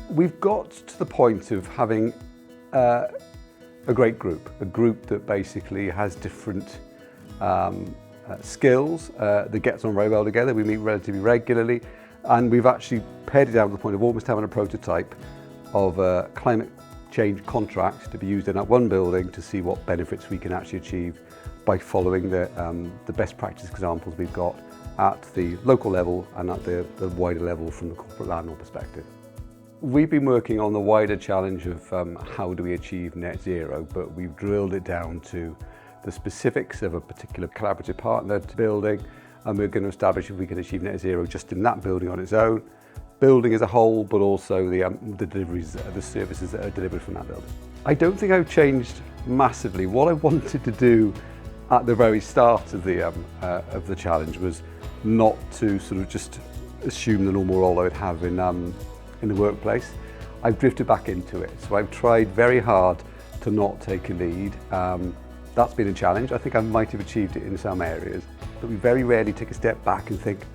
We've got to the point of having a great group, a group that basically has different skills, that gets on very well together. We meet relatively regularly, and we've actually pared it down to the point of almost having a prototype of a climate change contract to be used in that one building to see what benefits we can actually achieve by following the best practice examples we've got at the local level and at the wider level from the corporate landlord perspective. We've been working on the wider challenge of how do we achieve net zero, but we've drilled it down to the specifics of a particular collaborative partner building, and we're going to establish if we can achieve net zero just in that building on its own, building as a whole, but also the deliveries, the services that are delivered from that building. I don't think I've changed massively. What I wanted to do at the very start of the challenge was not to sort of just assume the normal role I would have in the workplace. I've drifted back into it, so I've tried very hard to not take a lead. That's been a challenge. I think I might have achieved it in some areas, but we very rarely take a step back and think,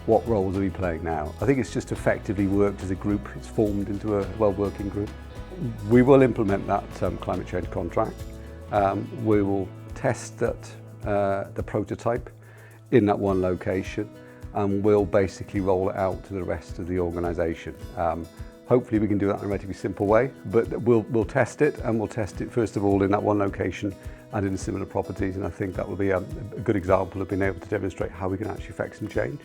what roles are we playing now? I think it's just effectively worked as a group. It's formed into a well-working group. We will implement that climate change contract. We will test the prototype in that one location, and we'll basically roll it out to the rest of the organisation. Hopefully we can do that in a relatively simple way, but we'll test it, and we'll test it first of all in that one location and in similar properties, and I think that will be a good example of being able to demonstrate how we can actually affect some change.